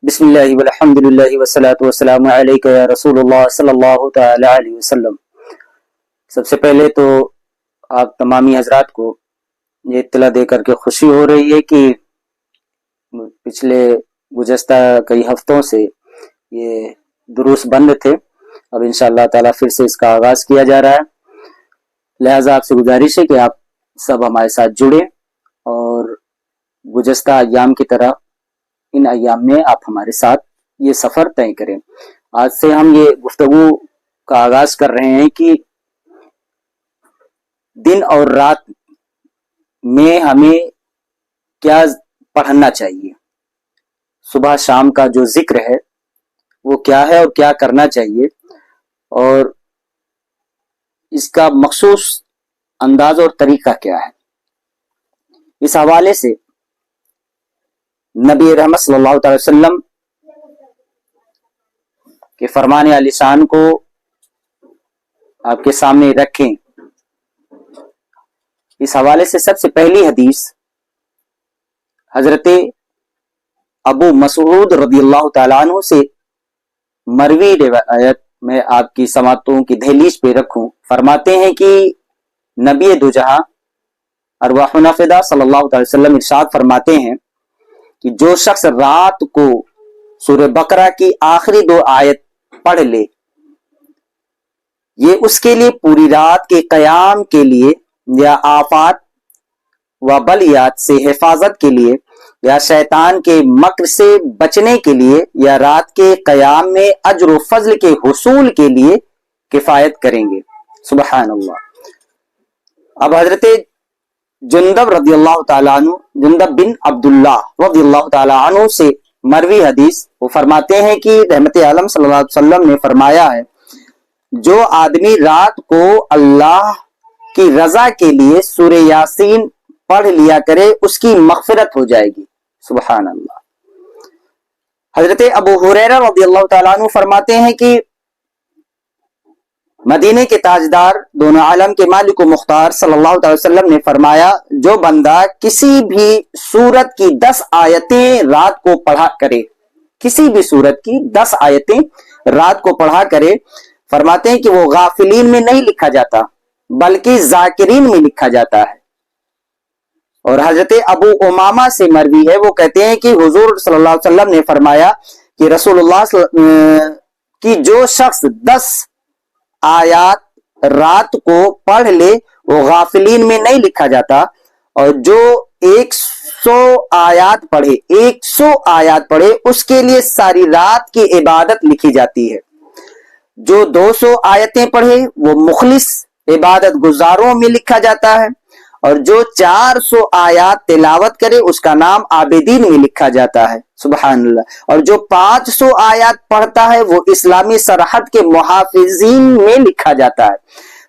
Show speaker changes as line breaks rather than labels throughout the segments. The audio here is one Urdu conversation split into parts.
بسم اللہ والحمد للہ والصلاة والسلام علیکہ یا رسول اللہ صلی اللہ تعالی علیہ وسلم۔ سب سے پہلے تو آپ تمامی حضرات کو یہ اطلاع دے کر کے خوشی ہو رہی ہے کہ پچھلے گزشتہ کئی ہفتوں سے یہ دروس بند تھے، اب انشاءاللہ تعالی پھر سے اس کا آغاز کیا جا رہا ہے۔ لہٰذا آپ سے گزارش ہے کہ آپ سب ہمارے ساتھ جڑیں اور گزشتہ ایام کی طرح ان ایام میں آپ ہمارے ساتھ یہ سفر طے کریں۔ آج سے ہم یہ گفتگو کا آغاز کر رہے ہیں کہ دن اور رات میں ہمیں کیا پڑھنا چاہیے، صبح شام کا جو ذکر ہے وہ کیا ہے اور کیا کرنا چاہیے، اور اس کا مخصوص انداز اور طریقہ کیا ہے۔ اس حوالے سے نبی رحمت صلی اللہ علیہ وسلم کے فرمان عالی شان کو آپ کے سامنے رکھیں۔ اس حوالے سے سب سے پہلی حدیث حضرت ابو مسعود رضی اللہ تعالیٰ عنہ سے مروی روایت میں آپ کی سماعتوں کی دہلیز پہ رکھوں۔ فرماتے ہیں کہ نبی دو جہاں ارواحنا فدا صلی اللہ علیہ وسلم ارشاد فرماتے ہیں کہ جو شخص رات کو سورہ بقرہ کی آخری 2 آیت پڑھ لے، یہ اس کے لیے پوری رات کے قیام کے لیے یا آفات و بلیات سے حفاظت کے لیے یا شیطان کے مکر سے بچنے کے لیے یا رات کے قیام میں اجر و فضل کے حصول کے لیے کفایت کریں گے۔ سبحان اللہ۔ اب حضرت جندب رضی اللہ تعالیٰ عنہ، جندب بن عبداللہ رضی اللہ تعالیٰ عنہ سے مروی حدیث، وہ فرماتے ہیں کہ رحمت عالم صلی اللہ علیہ وسلم نے فرمایا ہے، جو آدمی رات کو اللہ کی رضا کے لیے سورہ یاسین پڑھ لیا کرے اس کی مغفرت ہو جائے گی۔ سبحان اللہ۔ حضرت ابو ہریرہ رضی اللہ تعالیٰ عنہ فرماتے ہیں کہ مدینے کے تاجدار دونوں عالم کے مالک و مختار صلی اللہ علیہ وسلم نے فرمایا، جو بندہ کسی بھی سورت کی 10 آیتیں رات کو پڑھا کرے، کسی بھی سورت کی 10 آیتیں رات کو پڑھا کرے، فرماتے ہیں کہ وہ غافلین میں نہیں لکھا جاتا بلکہ ذاکرین میں لکھا جاتا ہے۔ اور حضرت ابو امامہ سے مروی ہے، وہ کہتے ہیں کہ حضور صلی اللہ علیہ وسلم نے فرمایا کہ رسول اللہ کی جو شخص 10 آیات رات کو پڑھ لے وہ غافلین میں نہیں لکھا جاتا، اور جو 100 آیات پڑھے 100 آیات پڑھے اس کے لیے ساری رات کی عبادت لکھی جاتی ہے۔ جو 200 آیتیں پڑھے وہ مخلص عبادت گزاروں میں لکھا جاتا ہے، اور جو 400 آیات تلاوت کرے اس کا نام عابدین میں لکھا جاتا ہے۔ سبحان اللہ۔ اور جو 500 آیات پڑھتا ہے وہ اسلامی سرحد کے محافظین میں لکھا جاتا ہے۔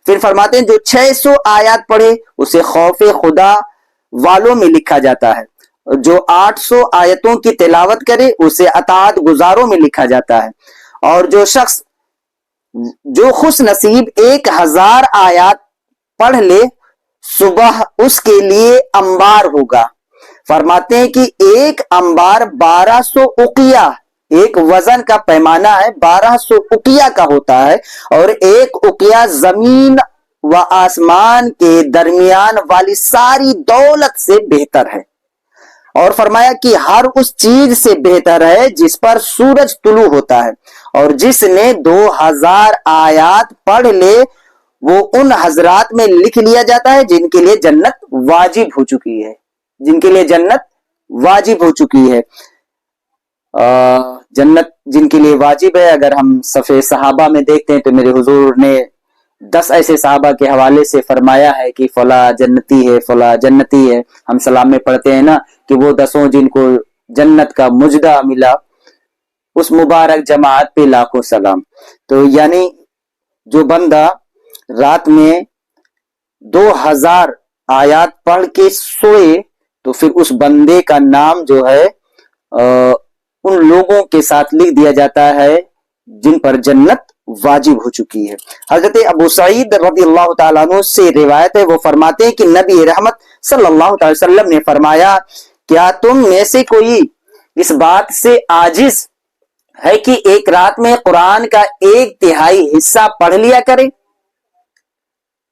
پھر فرماتے ہیں جو 600 آیات پڑھے اسے خوف خدا والوں میں لکھا جاتا ہے، اور جو 800 آیتوں کی تلاوت کرے اسے اطاعت گزاروں میں لکھا جاتا ہے، اور جو خوش نصیب 1000 آیات پڑھ لے صبح اس کے لیے انبار ہوگا۔ فرماتے ہیں کہ ایک انبار 1200 اقیہ، ایک وزن کا پیمانہ ہے 1200 اقیہ کا ہوتا ہے، اور ایک اقیہ زمین و آسمان کے درمیان والی ساری دولت سے بہتر ہے۔ اور فرمایا کہ ہر اس چیز سے بہتر ہے جس پر سورج طلوع ہوتا ہے، اور جس نے 2000 آیات پڑھ لے وہ ان حضرات میں لکھ لیا جاتا ہے جن کے لیے جنت واجب ہو چکی ہے، جن کے لیے جنت واجب ہو چکی ہے۔ جنت جن کے لیے واجب ہے، اگر ہم صفحے صحابہ میں دیکھتے ہیں تو میرے حضور نے 10 ایسے صحابہ کے حوالے سے فرمایا ہے کہ فلاں جنتی ہے، فلاں جنتی ہے۔ ہم سلام میں پڑھتے ہیں نا کہ وہ 10 جن کو جنت کا مجدہ ملا، اس مبارک جماعت پہ لاکھوں سلام۔ تو یعنی جو بندہ رات میں 2000 آیات پڑھ کے سوئے تو پھر اس بندے کا نام جو ہے ان لوگوں کے ساتھ لکھ دیا جاتا ہے جن پر جنت واجب ہو چکی ہے۔ حضرت ابو سعید رضی اللہ تعالیٰ عنہ سے روایت ہے، وہ فرماتے ہیں کہ نبی رحمت صلی اللہ علیہ وسلم نے فرمایا، کیا تم میں سے کوئی اس بات سے عاجز ہے کہ ایک رات میں قرآن کا 1/3 حصہ پڑھ لیا کرے؟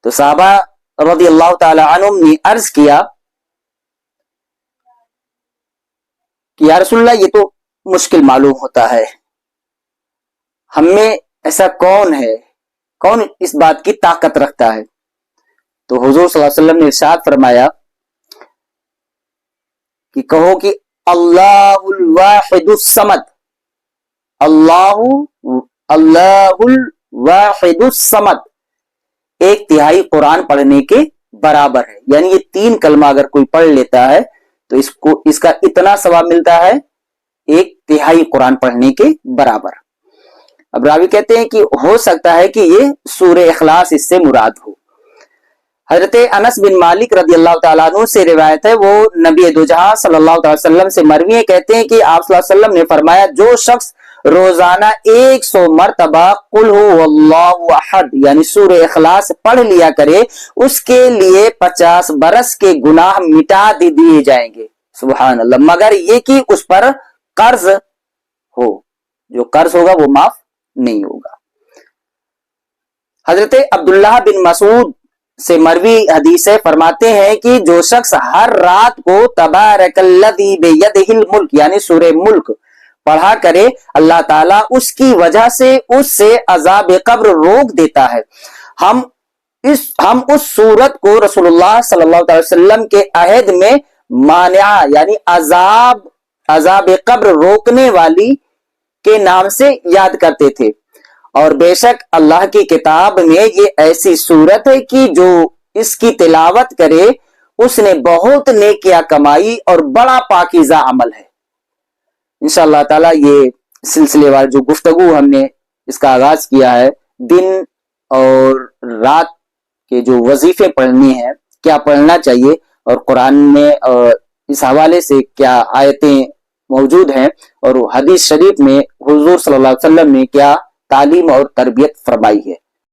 تو صحابہ رضی اللہ تعالی عنہم نے عرض کیا کہ یا رسول اللہ، یہ تو مشکل معلوم ہوتا ہے، ہم میں ایسا کون ہے، کون اس بات کی طاقت رکھتا ہے؟ تو حضور صلی اللہ علیہ وسلم نے ارشاد فرمایا کہ کہو کہ اللہ الواحد الصمد، اللہ الواحد الصمد 1/3 قرآن پڑھنے کے برابر ہے. یعنی یہ 3 کلمہ اگر کوئی پڑھ لیتا ہے تو اس کا اتنا ثواب ملتا ہے 1/3 قرآن پڑھنے کے برابر. اب راوی کہتے ہیں کہ ہو سکتا ہے کہ یہ سورہ اخلاص اس سے مراد ہو. حضرت انس بن مالک رضی اللہ تعالیٰ عنہ سے روایت ہے، وہ نبی دو جہاں صلی اللہ علیہ وسلم سے مروی ہیں، کہتے ہیں کہ آپ صلی اللہ علیہ وسلم نے فرمایا جو شخص روزانہ 100 مرتبہ قل هو اللہ احد یعنی سورہ اخلاص پڑھ لیا کرے، اس کے لیے 50 برس کے گناہ مٹا دیے جائیں گے. سبحان اللہ. مگر یہ کہ اس پر قرض ہو، جو قرض ہوگا وہ معاف نہیں ہوگا. حضرت عبداللہ بن مسعود سے مروی حدیث ہے، فرماتے ہیں کہ جو شخص ہر رات کو تبارک الذی بیدہ الملک یعنی سورہ ملک پڑھا کرے، اللہ تعالیٰ اس کی وجہ سے اس سے عذاب قبر روک دیتا ہے. ہم اس سورت کو رسول اللہ صلی اللہ علیہ وسلم کے عہد میں مانعہ یعنی عذاب قبر روکنے والی کے نام سے یاد کرتے تھے. اور بے شک اللہ کی کتاب میں یہ ایسی سورت ہے کہ جو اس کی تلاوت کرے اس نے بہت نیکیاں کمائی اور بڑا پاکیزہ عمل ہے. انشاءاللہ تعالیٰ یہ سلسلے وار جو گفتگو ہم نے اس کا آغاز کیا ہے، دن اور رات کے جو وظیفے پڑھنی ہیں، کیا پڑھنا چاہیے اور قرآن میں اس حوالے سے کیا آیتیں موجود ہیں اور حدیث شریف میں حضور صلی اللہ علیہ وسلم نے کیا تعلیم اور تربیت فرمائی ہے.